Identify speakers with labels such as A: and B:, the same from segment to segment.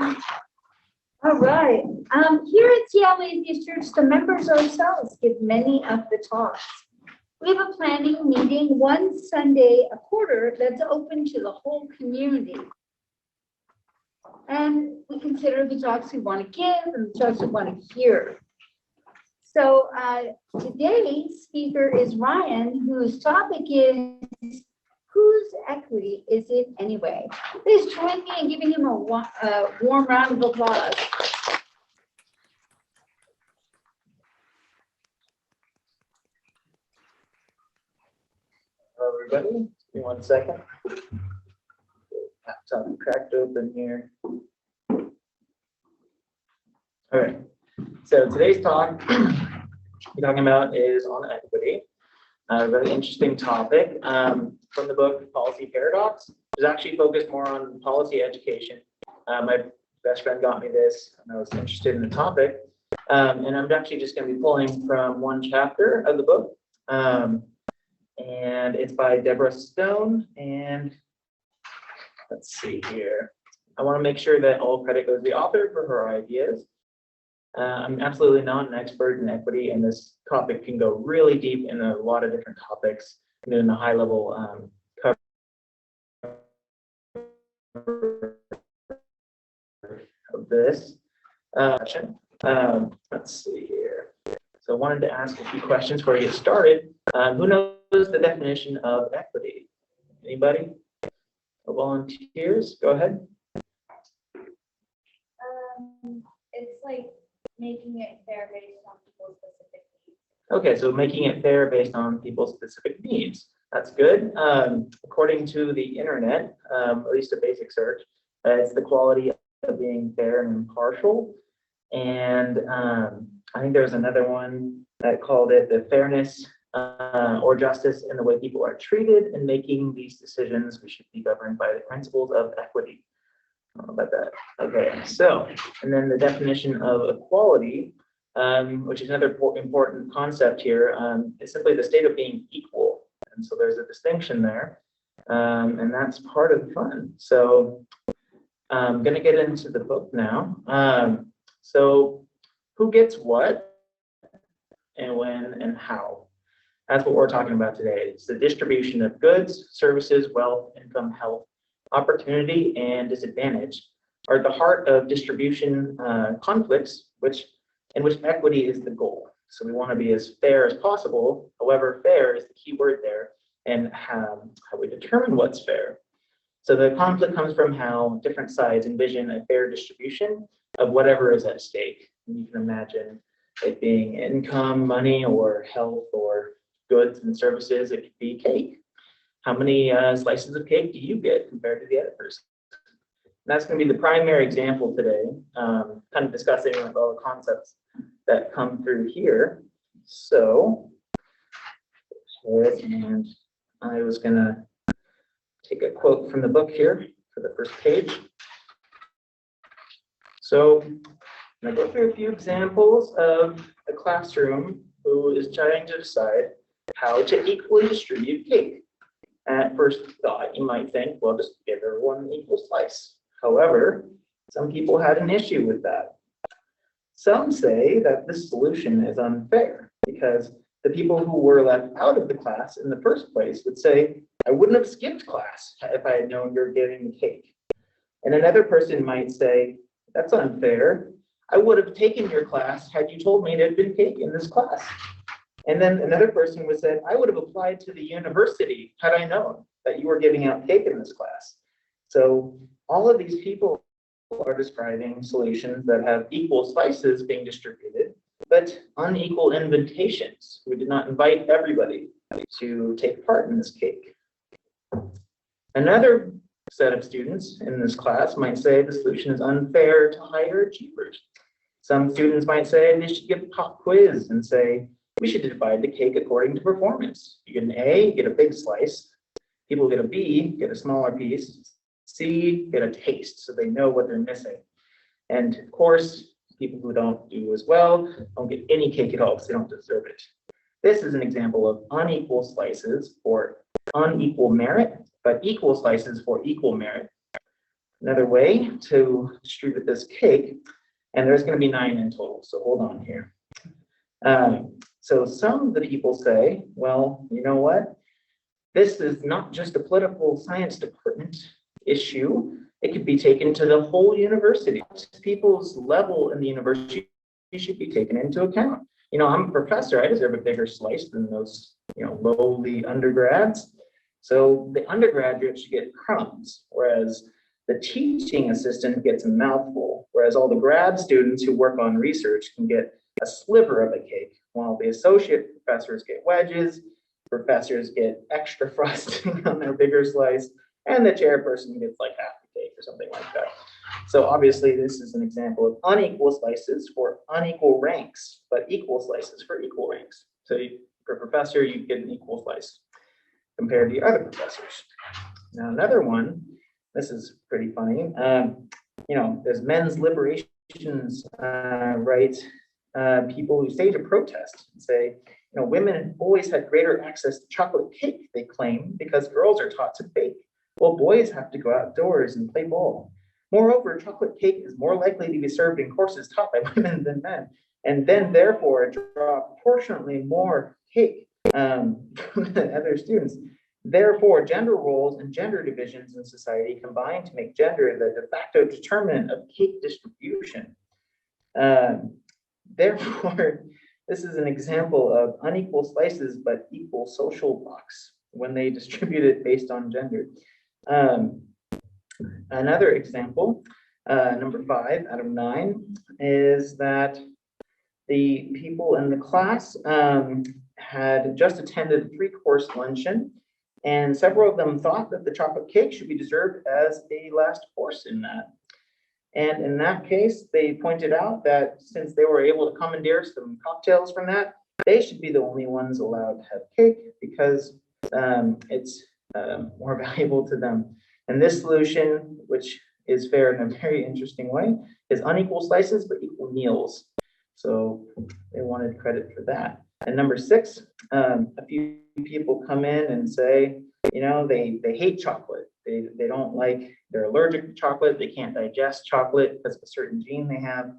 A: All right. Here at Seattle Atheist Church, the members ourselves give many of the talks. We have a planning meeting one Sunday a quarter that's open to the whole community. And we consider the talks we want to give and the talks we want to hear. So today's speaker is Ryan, whose topic is, whose equity is it anyway? Please join me in giving him a warm round of applause.
B: Hello, everybody. Give me 1 second. Laptop cracked open here. All right. So today's talk we're talking about is on equity. A really interesting topic from the book Policy Paradox. It's actually focused more on policy education. My best friend got me this, and I was interested in the topic. And I'm actually just going to be pulling from one chapter of the book. And it's by Deborah Stone. And let's see here. I want to make sure that all credit goes to the author for her ideas. I'm absolutely not an expert in equity, and this topic can go really deep in a lot of different topics and in a high level cover of this session. Let's see here. So I wanted to ask a few questions before we get started. Who knows the definition of equity? Anybody? Volunteers? Go ahead.
C: It's like making it fair based on people's specific needs.
B: Okay, so making it fair based on people's specific needs. That's good. According to the internet, at least a basic search, it's the quality of being fair and impartial. And I think there was another one that called it the fairness or justice in the way people are treated. In making these decisions, we should be governed by the principles of equity. I don't know about that. Okay, so, and then the definition of equality, which is another important concept here, is simply the state of being equal. And so there's a distinction there, and that's part of the fun. So I'm going to get into the book now. So who gets what and when and how? That's what we're talking about today. It's the distribution of goods, services, wealth, income, health, opportunity, and disadvantage are at the heart of distribution conflicts, in which equity is the goal. So we want to be as fair as possible. However, fair is the key word there, and how we determine what's fair. So the conflict comes from how different sides envision a fair distribution of whatever is at stake. And you can imagine it being income, money, or health, or goods and services. It could be cake. How many slices of cake do you get compared to the other person? And that's going to be the primary example today, kind of discussing like all the concepts that come through here. So, and I was going to take a quote from the book here for the first page. So I'm going to go through a few examples of a classroom who is trying to decide how to equally distribute cake. At first thought, you might think, well, just give everyone an equal slice. However, some people had an issue with that. Some say that this solution is unfair because the people who were left out of the class in the first place would say, I wouldn't have skipped class if I had known you're giving the cake. And another person might say, that's unfair. I would have taken your class had you told me there had been cake in this class. And then another person would say, I would have applied to the university had I known that you were giving out cake in this class. So all of these people are describing solutions that have equal slices being distributed, but unequal invitations. We did not invite everybody to take part in this cake. Another set of students in this class might say the solution is unfair to higher achievers. Some students might say they should give a pop quiz and say, we should divide the cake according to performance. You get an A, you get a big slice. People who get a B, get a smaller piece. C, get a taste, so they know what they're missing. And of course, people who don't do as well don't get any cake at all because they don't deserve it. This is an example of unequal slices for unequal merit, but equal slices for equal merit. another way to distribute this cake, and there's going to be 9 in total, so hold on here. So some of the people say, well, you know what? This is not just a political science department issue. It could be taken to the whole university. People's level in the university should be taken into account. I'm a professor. I deserve a bigger slice than those, lowly undergrads. So the undergraduate should get crumbs, whereas the teaching assistant gets a mouthful, whereas all the grad students who work on research can get a sliver of a cake, while the associate professors get wedges, professors get extra frosting on their bigger slice, and the chairperson gets like half the cake or something like that. So obviously this is an example of unequal slices for unequal ranks, but equal slices for equal ranks. So for a professor, you get an equal slice compared to other professors. Now another one, this is pretty funny. There's men's liberations rights. People who stage a protest and say, women always had greater access to chocolate cake, they claim, because girls are taught to bake. Well, boys have to go outdoors and play ball. Moreover, chocolate cake is more likely to be served in courses taught by women than men, and then therefore draw proportionately more cake from the other students. Therefore, gender roles and gender divisions in society combine to make gender the de facto determinant of cake distribution. Therefore, this is an example of unequal slices but equal social blocks when they distribute it based on gender. Another example, number 5 out of 9, is that the people in the class had just attended a 3-course luncheon, and several of them thought that the chocolate cake should be served as a last course in that. And in that case, they pointed out that since they were able to commandeer some cocktails from that, they should be the only ones allowed to have cake because it's more valuable to them. And this solution, which is fair in a very interesting way, is unequal slices but equal meals. So they wanted credit for that. And number 6, a few people come in and say, they hate chocolate. They don't like, they're allergic to chocolate. They can't digest chocolate because of a certain gene they have.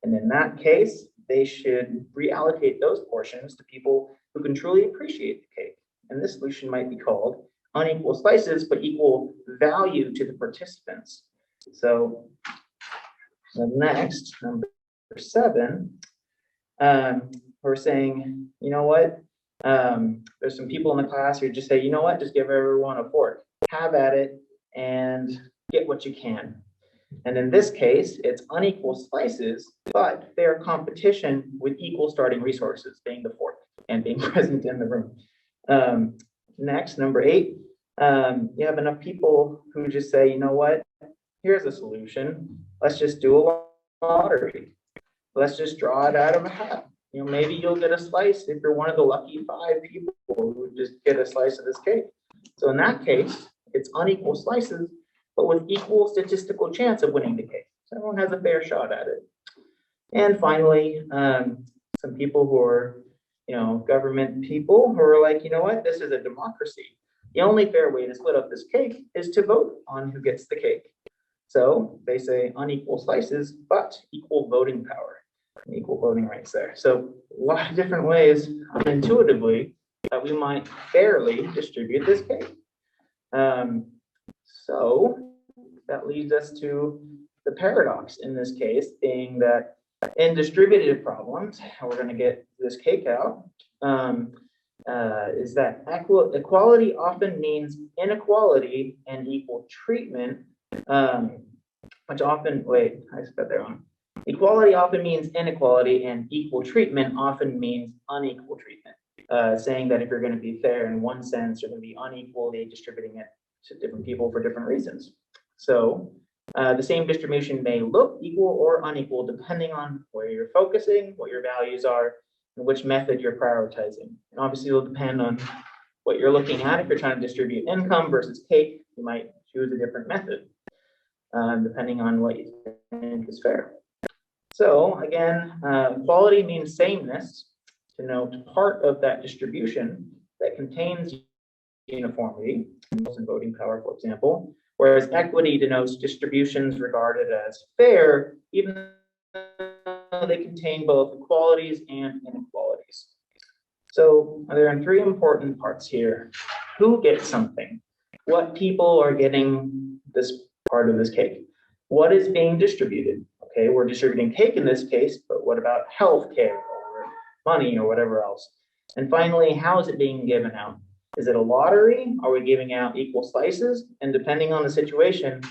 B: And in that case, they should reallocate those portions to people who can truly appreciate the cake. And this solution might be called unequal slices, but equal value to the participants. So the next, number 7, we're saying, there's some people in the class who just say, just give everyone a fork, have at it, and get what you can. And in this case, it's unequal slices, but fair competition with equal starting resources, being the fork and being present in the room. Next, number 8, you have enough people who just say, here's a solution. Let's just do a lottery. Let's just draw it out of a hat. Maybe you'll get a slice if you're one of the lucky 5 people who just get a slice of this cake. So in that case, it's unequal slices, but with equal statistical chance of winning the cake. So everyone has a fair shot at it. And finally, some people who are, government people who are like, this is a democracy. The only fair way to split up this cake is to vote on who gets the cake. So they say unequal slices, but equal voting power and equal voting rights there. So a lot of different ways intuitively that we might fairly distribute this cake. So that leads us to the paradox in this case, being that in distributive problems, how we're going to get this cake out, is that equality often means inequality and equal treatment, which often, wait, I said that wrong. Equality often means inequality and equal treatment often means unequal treatment, saying that if you're going to be fair in one sense, you're going to be unequally distributing it to different people for different reasons. So the same distribution may look equal or unequal depending on where you're focusing, what your values are, and which method you're prioritizing. And obviously it'll depend on what you're looking at. If you're trying to distribute income versus cake, you might choose a different method, depending on what you think is fair. So again, equality means sameness, to note part of that distribution that contains uniformity, in voting power, for example, whereas equity denotes distributions regarded as fair, even though they contain both equalities and inequalities. So there are three important parts here. Who gets something? What people are getting this part of this cake? What is being distributed? Okay, we're distributing cake in this case, but what about health care or money or whatever else? And finally, how is it being given out? Is it a lottery? Are we giving out equal slices? And depending on the situation,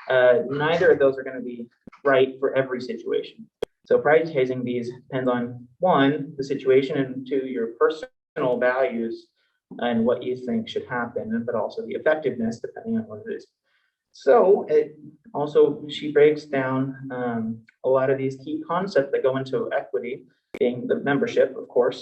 B: neither of those are going to be right for every situation. So prioritizing these depends on, one, the situation, and two, your personal values and what you think should happen, but also the effectiveness depending on what it is. So it also, she breaks down a lot of these key concepts that go into equity, being the membership, of course.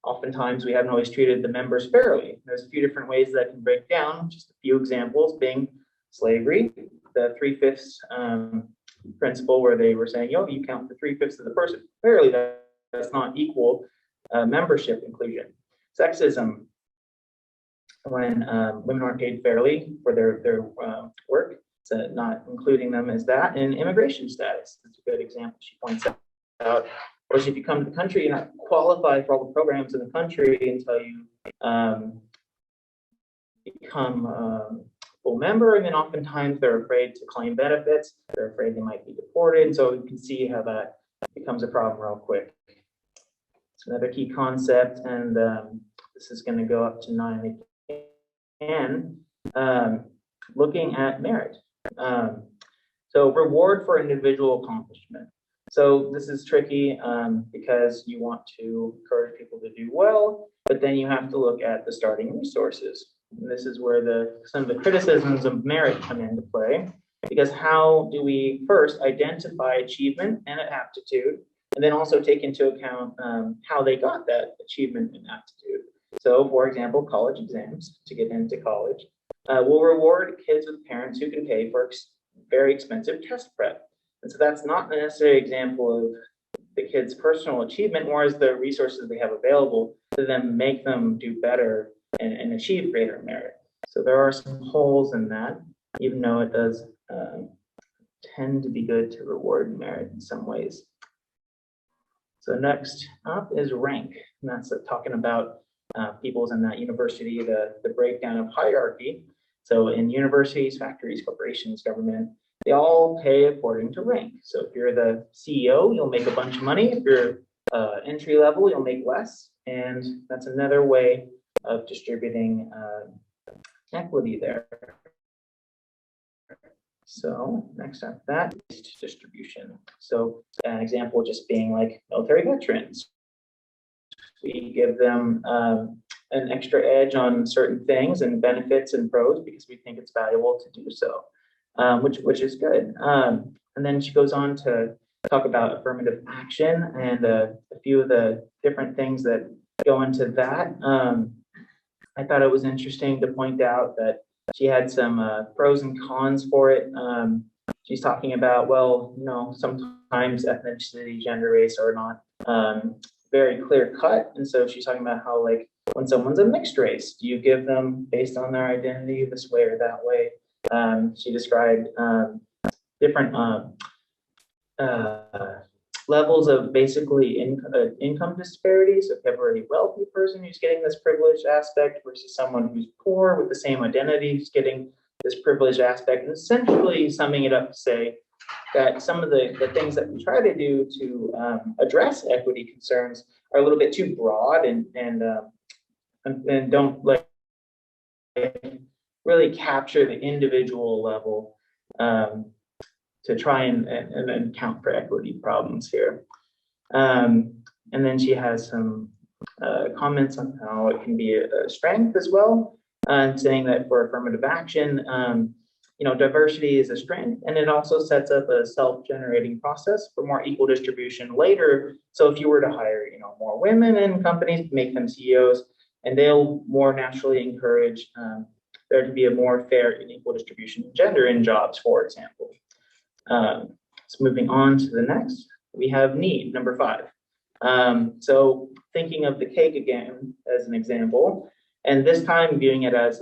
B: Oftentimes we haven't always treated the members fairly. There's a few different ways that can break down, just a few examples being slavery, the 3/5 principle where they were saying, yo, you count for 3/5 of the person. Clearly that's not equal membership inclusion. Sexism, when women aren't paid fairly for their work, so not including them as that. And immigration status, that's a good example she points out. Of course, if you come to the country, you're not qualified for all the programs in the country until you become a full member, and then oftentimes they're afraid to claim benefits. They're afraid they might be deported. So you can see how that becomes a problem real quick. It's another key concept, and this is going to go up to 9 again. Looking at merit. So reward for individual accomplishment. So this is tricky because you want to encourage people to do well, but then you have to look at the starting resources. And this is where some of the criticisms of merit come into play, because how do we first identify achievement and aptitude, and then also take into account how they got that achievement and aptitude. So for example, college exams to get into college will reward kids with parents who can pay for very expensive test prep. And so that's not necessarily an example of the kid's personal achievement, whereas the resources they have available to them make them do better and achieve greater merit. So there are some holes in that, even though it does tend to be good to reward merit in some ways. So next up is rank, and that's talking about people's in that university, the breakdown of hierarchy. So in universities, factories, corporations, government, they all pay according to rank. So if you're the CEO, you'll make a bunch of money. If you're entry level, you'll make less. And that's another way of distributing equity there. So next up, that is distribution. So an example just being like military veterans. We give them an extra edge on certain things and benefits and pros because we think it's valuable to do so, which is good. And then she goes on to talk about affirmative action and a few of the different things that go into that. I thought it was interesting to point out that she had some pros and cons for it. She's talking about, well, you know, sometimes ethnicity, gender, race are not very clear cut. And so she's talking about how, like, when someone's a mixed race, do you give them based on their identity this way or that way? She described different levels of basically income disparities. So if you have a really wealthy person who's getting this privileged aspect versus someone who's poor with the same identity who's getting this privileged aspect, and essentially summing it up to say that some of the things that we try to do to address equity concerns are a little bit too broad and don't like really capture the individual level to try and account for equity problems here. And then she has some comments on how it can be a strength as well, saying that for affirmative action, you know, diversity is a strength, and it also sets up a self-generating process for more equal distribution later. So if you were to hire, you know, more women in companies, make them CEOs, and they'll more naturally encourage there to be a more fair and equal distribution of gender in jobs, for example. So moving on to the next, we have need, number 5. So thinking of the cake again as an example, and this time viewing it as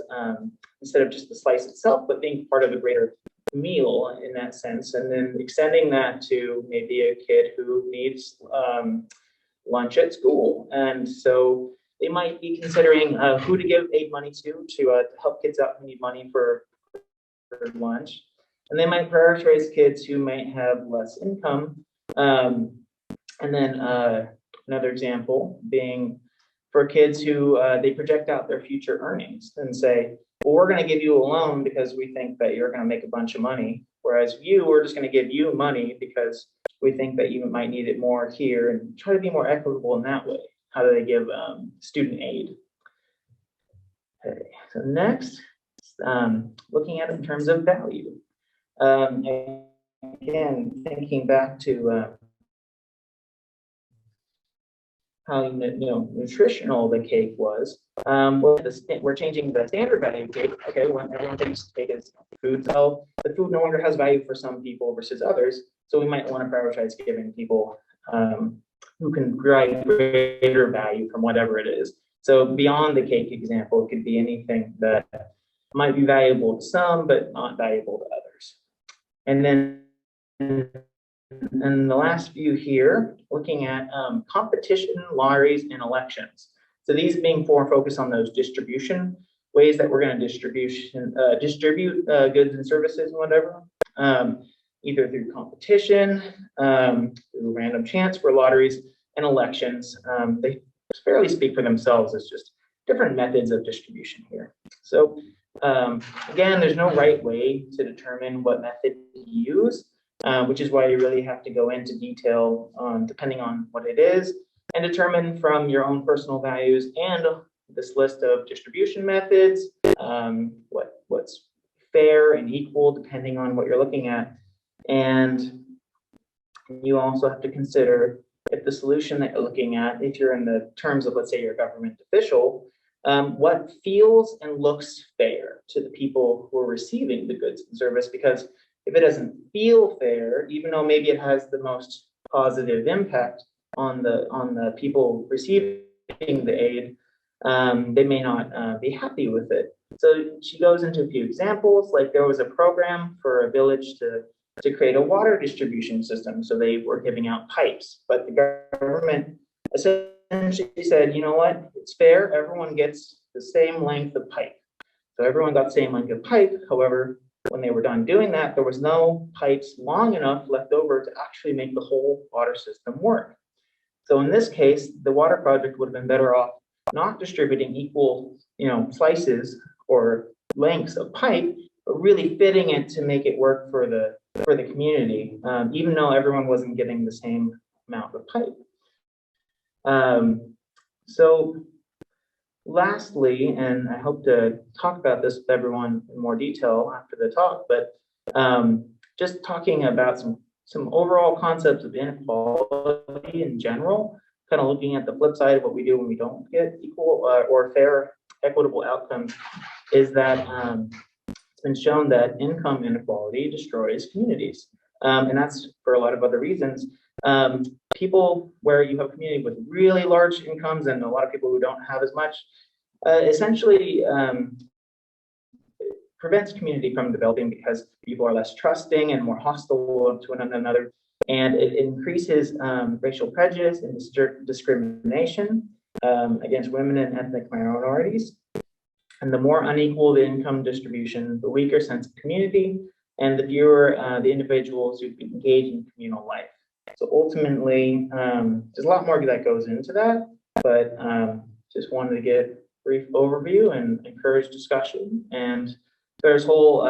B: instead of just the slice itself, but being part of a greater meal in that sense, and then extending that to maybe a kid who needs lunch at school. And so they might be considering who to give aid money to help kids out who need money for lunch. And they might prioritize kids who might have less income. And then another example being for kids who they project out their future earnings and say, well, we're going to give you a loan because we think that you're going to make a bunch of money. Whereas we're just going to give you money because we think that you might need it more here, and try to be more equitable in that way. How do they give student aid? Okay, so next, looking at it in terms of value. Again, thinking back to how nutritional the cake was. We're changing the standard value of cake. Okay, when everyone thinks cake is food, so the food no longer has value for some people versus others. So we might want to prioritize giving people who can provide greater value from whatever it is. So beyond the cake example, it could be anything that might be valuable to some, but not valuable to others. And then and the last few here, looking at competition, lotteries, and elections. So these being more focused on those distribution ways that we're going to distribute goods and services and whatever, either through competition, through random chance for lotteries and elections. They fairly speak for themselves as just different methods of distribution here. So again, there's no right way to determine what method to use. Which is why you really have to go into detail depending on what it is, and determine from your own personal values and this list of distribution methods, what's fair and equal depending on what you're looking at. And you also have to consider if the solution that you're looking at, if you're in the terms of, let's say, your government official, what feels and looks fair to the people who are receiving the goods and service. Because if it doesn't feel fair, even though maybe it has the most positive impact on the people receiving the aid, they may not be happy with it. So she goes into a few examples, like there was a program for a village to create a water distribution system. So they were giving out pipes, but the government essentially said, you know what, it's fair, everyone gets the same length of pipe. So everyone got the same length of pipe. However, when they were done doing that, there was no pipes long enough left over to actually make the whole water system work. So in this case, the water project would have been better off not distributing equal, slices or lengths of pipe, but really fitting it to make it work for the community, even though everyone wasn't getting the same amount of pipe. So lastly, and I hope to talk about this with everyone in more detail after the talk, but just talking about some overall concepts of inequality in general, kind of looking at the flip side of what we do when we don't get equal or fair, equitable outcomes, is that it's been shown that income inequality destroys communities. And that's for a lot of other reasons. People where you have a community with really large incomes and a lot of people who don't have as much, essentially prevents community from developing because people are less trusting and more hostile to one another. And it increases racial prejudice and discrimination against women and ethnic minorities. And the more unequal the income distribution, the weaker sense of community, and the fewer the individuals who engage in communal life. So ultimately, there's a lot more that goes into that, but just wanted to get a brief overview and encourage discussion. And there's whole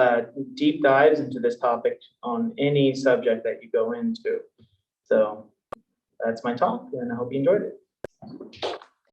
B: deep dives into this topic on any subject that you go into. So that's my talk, and I hope you enjoyed it.